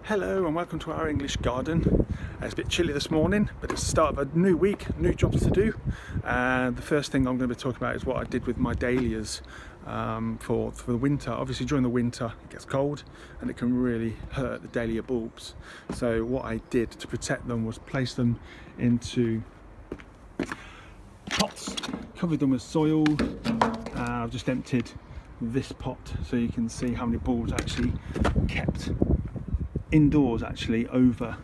Hello and welcome to our English garden. It's a bit chilly this morning, but it's the start of a new week, new jobs to do. And the first thing I'm going to be talking about is what I did with my dahlias for the winter. Obviously during the winter it gets cold and it can really hurt the dahlia bulbs. So what I did to protect them was place them into pots, covered them with soil. I've just emptied this pot so you can see how many bulbs actually kept indoors over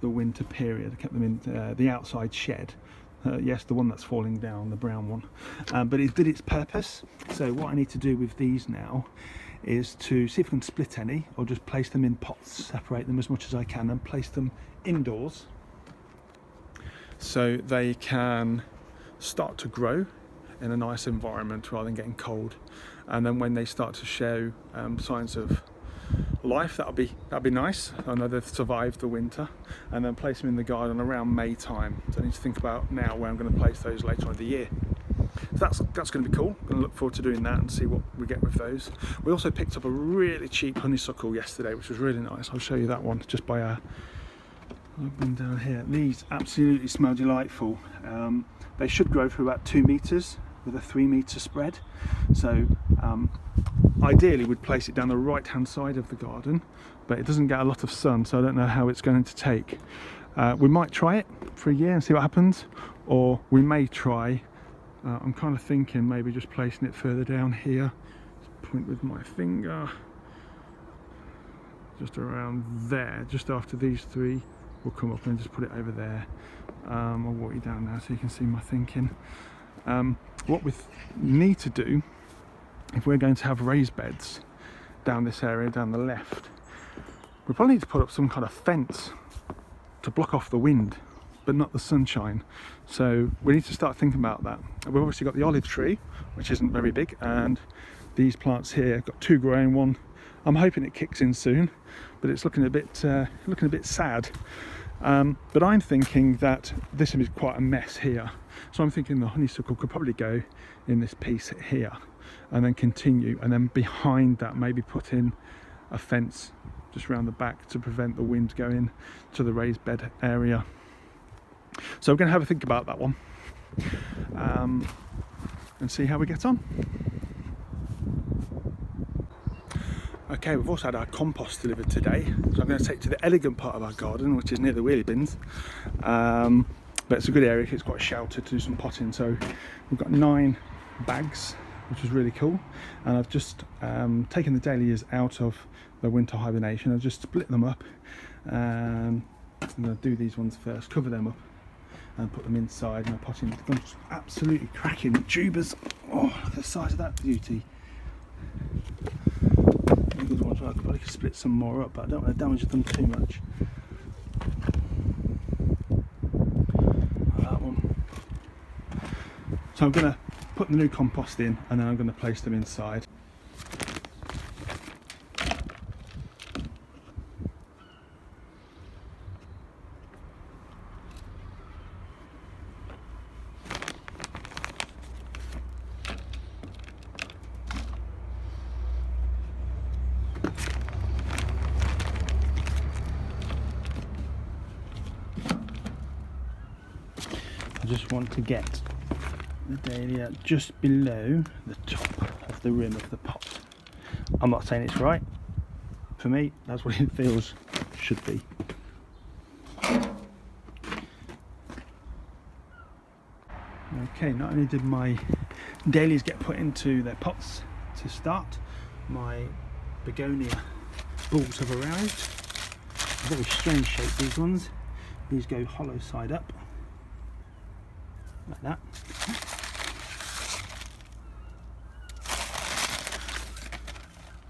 the winter period. I kept them in the outside shed. Yes, the one that's falling down, the brown one. But it did its purpose. So what I need to do with these now is to see if I can split any or just place them in pots, separate them as much as I can and place them indoors so they can start to grow in a nice environment rather than getting cold. And then when they start to show signs of life, that'll be nice. I know they've survived the winter, and then place them in the garden around May time. So I need to think about now where I'm going to place those later on in the year. So that's going to be cool. I'm going to look forward to doing that and see what we get with those. We also picked up a really cheap honeysuckle yesterday, which was really nice. I'll show you that one just by our opening down here. These absolutely smell delightful. They should grow for about 2 meters with a 3 meter spread. So ideally we'd place it down the right hand side of the garden, but it doesn't get a lot of sun, so I don't know how it's going to take. We might try it for a year and see what happens, or we may try, I'm kind of thinking maybe just placing it further down here. Just point with my finger just around there, just after these three will come up, and just put it over there. I'll walk you down now so you can see my thinking. What we need to do, if we're going to have raised beds down this area, down the left, we probably need to put up some kind of fence to block off the wind, but not the sunshine. So we need to start thinking about that. We've obviously got the olive tree, which isn't very big, and these plants here, got 2 growing, one. I'm hoping it kicks in soon, but it's looking a bit sad. But I'm thinking that this is quite a mess here. So I'm thinking the honeysuckle could probably go in this piece here and then continue, and then behind that maybe put in a fence just around the back to prevent the wind going to the raised bed area. So we're going to have a think about that one and see how we get on. Okay, we've also had our compost delivered today, so I'm going to take to the elegant part of our garden, which is near the wheelie bins. But it's a good area, it's quite sheltered to do some potting. So we've got 9 bags, which was really cool. And I've just taken the dahlias out of the winter hibernation. I've just split them up. I'm going to do these ones first, cover them up and put them inside. And I pot in absolutely cracking tubers. Oh, look at the size of that beauty. Good ones. I could probably split some more up, but I don't want to damage them too much. That one. So I'm going to put the new compost in, and then I'm going to place them inside. I just want to get the dahlia just below the top of the rim of the pot. I'm not saying it's right. For me, that's what it feels should be. Okay, not only did my dahlias get put into their pots to start, my Begonia balls have arrived. Very strange shape, these ones. These go hollow side up, like that.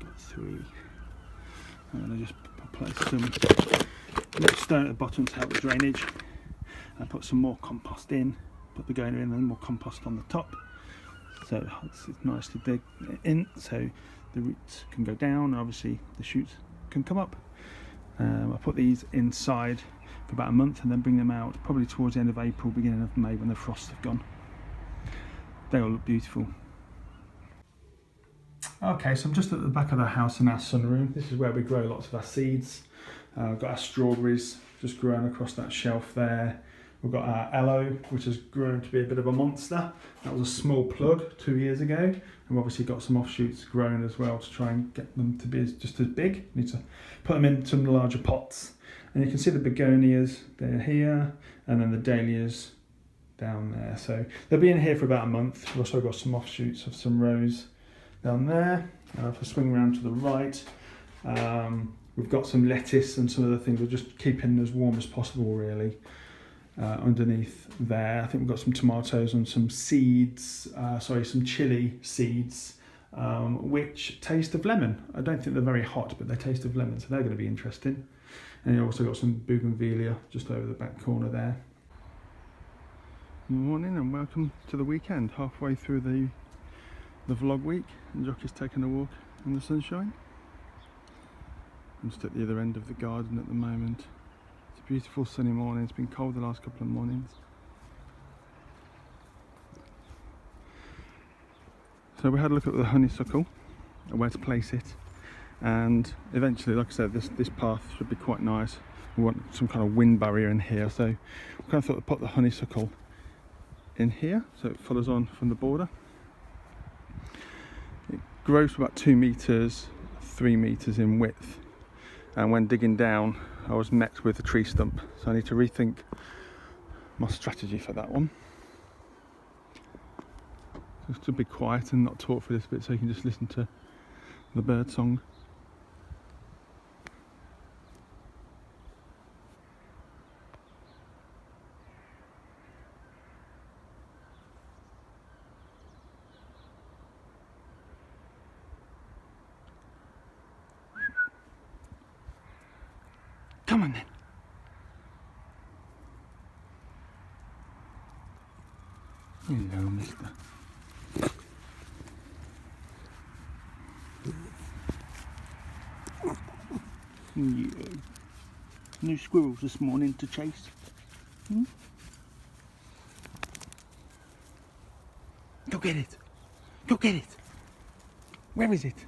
Got 3. I'm going to just place some little stone at the bottom to help the drainage, and put some more compost in, put the Begonia in, and more compost on the top. So it's nice to dig in so the roots can go down, and obviously the shoots can come up. I put these inside for about a month and then bring them out probably towards the end of April, beginning of May, when the frosts have gone. They all look beautiful. Okay, so I'm just at the back of the house in our sunroom. This is where we grow lots of our seeds. We've got our strawberries just growing across that shelf there. We've got our aloe, which has grown to be a bit of a monster. That was a small plug 2 years ago. And we've obviously got some offshoots growing as well to try and get them to be just as big. Need to put them in some larger pots. And you can see the begonias, they're here, and then the dahlias down there. So they'll be in here for about a month. We've also got some offshoots of some rose down there. If I swing around to the right, we've got some lettuce and some other things. We're just keeping as warm as possible, really. Underneath there, I think we've got some tomatoes and some seeds, some chili seeds, which taste of lemon. I don't think they're very hot, but they taste of lemon, so they're going to be interesting. And you also got some bougainvillea just over the back corner there. Morning and welcome to the weekend. Halfway through the vlog week, and Jockey's taking a walk in the sunshine. I'm just at the other end of the garden at the moment. It's a beautiful sunny morning. It's been cold the last couple of mornings. So we had a look at the honeysuckle and where to place it, and eventually, like I said, this path should be quite nice. We want some kind of wind barrier in here, so we kind of thought we'd put the honeysuckle in here so it follows on from the border. It grows to about 2 meters, 3 meters in width, and when digging down I was met with a tree stump, so I need to rethink my strategy for that one. Just to be quiet and not talk for this bit so you can just listen to the bird song. Come on then. Hello, mister. Yeah. No squirrels this morning to chase. Go get it. Go get it. Where is it?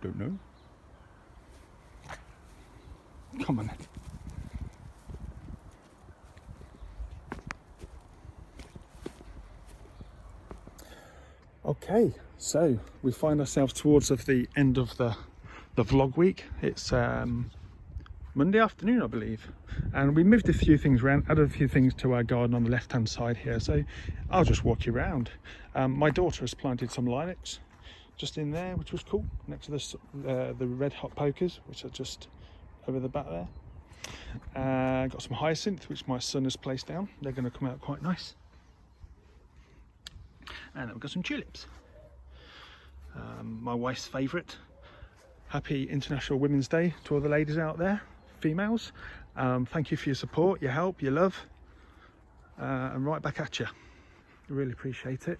Don't know. Come on then. Okay, so we find ourselves towards the end of the vlog week. It's Monday afternoon, I believe, and we moved a few things around, added a few things to our garden on the left hand side here, so I'll just walk you around. My daughter has planted some lilacs just in there, which was cool, next to the red hot pokers, which are just over the back there. Got some hyacinth, which my son has placed down. They're going to come out quite nice. And then we've got some tulips. My wife's favourite. Happy International Women's Day to all the ladies out there, females. Thank you for your support, your help, your love, and right back at you. Really appreciate it.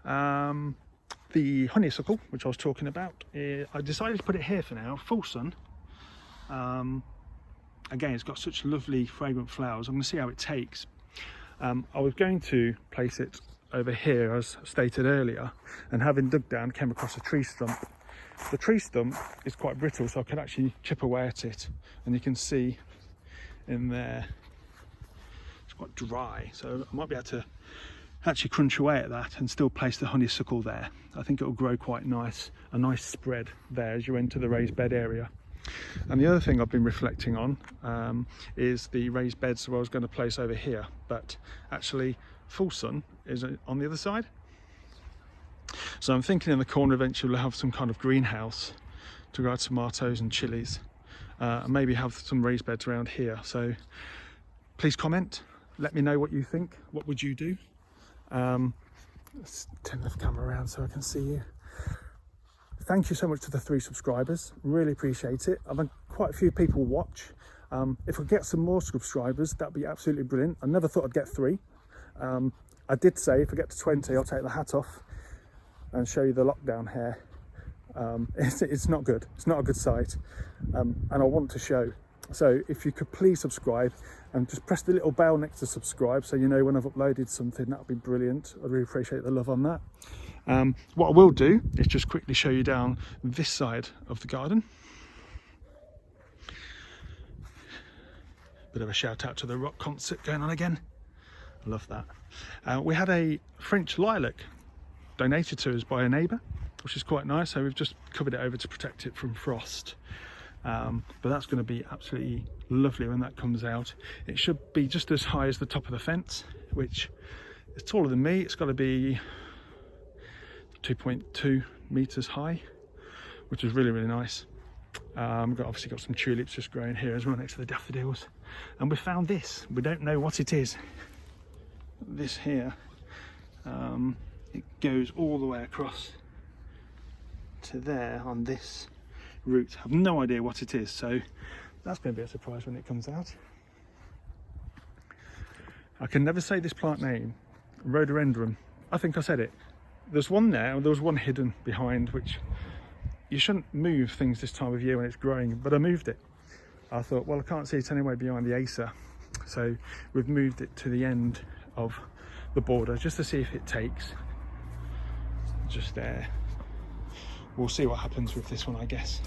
The honeysuckle, which I was talking about, I decided to put it here for now, full sun. Again, it's got such lovely fragrant flowers. I'm going to see how it takes. I was going to place it over here, as stated earlier, and having dug down, came across a tree stump. The tree stump is quite brittle, so I could actually chip away at it, and you can see in there it's quite dry, so I might be able to actually crunch away at that and still place the honeysuckle there. I think it will grow quite nice, a nice spread there as you enter the raised bed area. And the other thing I've been reflecting on is the raised beds that I was going to place over here, but actually full sun is on the other side. So I'm thinking in the corner eventually we'll have some kind of greenhouse to grow tomatoes and chilies, and maybe have some raised beds around here. So please comment, let me know what you think. What would you do? Let's turn the camera around so I can see you. Thank you so much to the 3 subscribers, really appreciate it. I've had quite a few people watch. If we get some more subscribers, that'd be absolutely brilliant. I never thought I'd get 3. I did say if I get to 20, I'll take the hat off and show you the lockdown hair. It's not good, it's not a good sight, and I want to show. So if you could please subscribe and just press the little bell next to subscribe so you know when I've uploaded something, that would be brilliant. I'd really appreciate the love on that. What I will do is just quickly show you down this side of the garden. Bit of a shout out to the rock concert going on again. I love that. We had a French lilac donated to us by a neighbour, which is quite nice. So we've just covered it over to protect it from frost. But that's going to be absolutely lovely when that comes out. It should be just as high as the top of the fence, which is taller than me. It's got to be 2.2 meters high, which is really, really nice. We've obviously got some tulips just growing here as well next to the daffodils. And we found this. We don't know what it is. This here, it goes all the way across to there on this route. I have no idea what it is, so that's going to be a surprise when it comes out. I can never say this plant name. Rhodarendrum. I think I said it. There's one there, there was one hidden behind, which you shouldn't move things this time of year when it's growing, but I moved it. I thought, well, I can't see it anyway behind the acer, so we've moved it to the end of the border just to see if it takes. Just there. We'll see what happens with this one, I guess.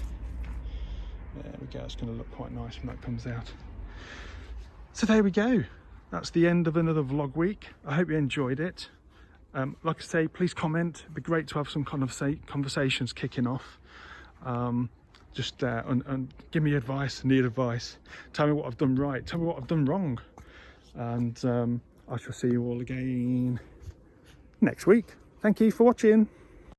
There we go. It's going to look quite nice when that comes out. So there we go. That's the end of another vlog week. I hope you enjoyed it. Like I say, please comment. It'd be great to have some conversations kicking off. Just and give me advice, need advice. Tell me what I've done right. Tell me what I've done wrong. And I shall see you all again next week. Thank you for watching.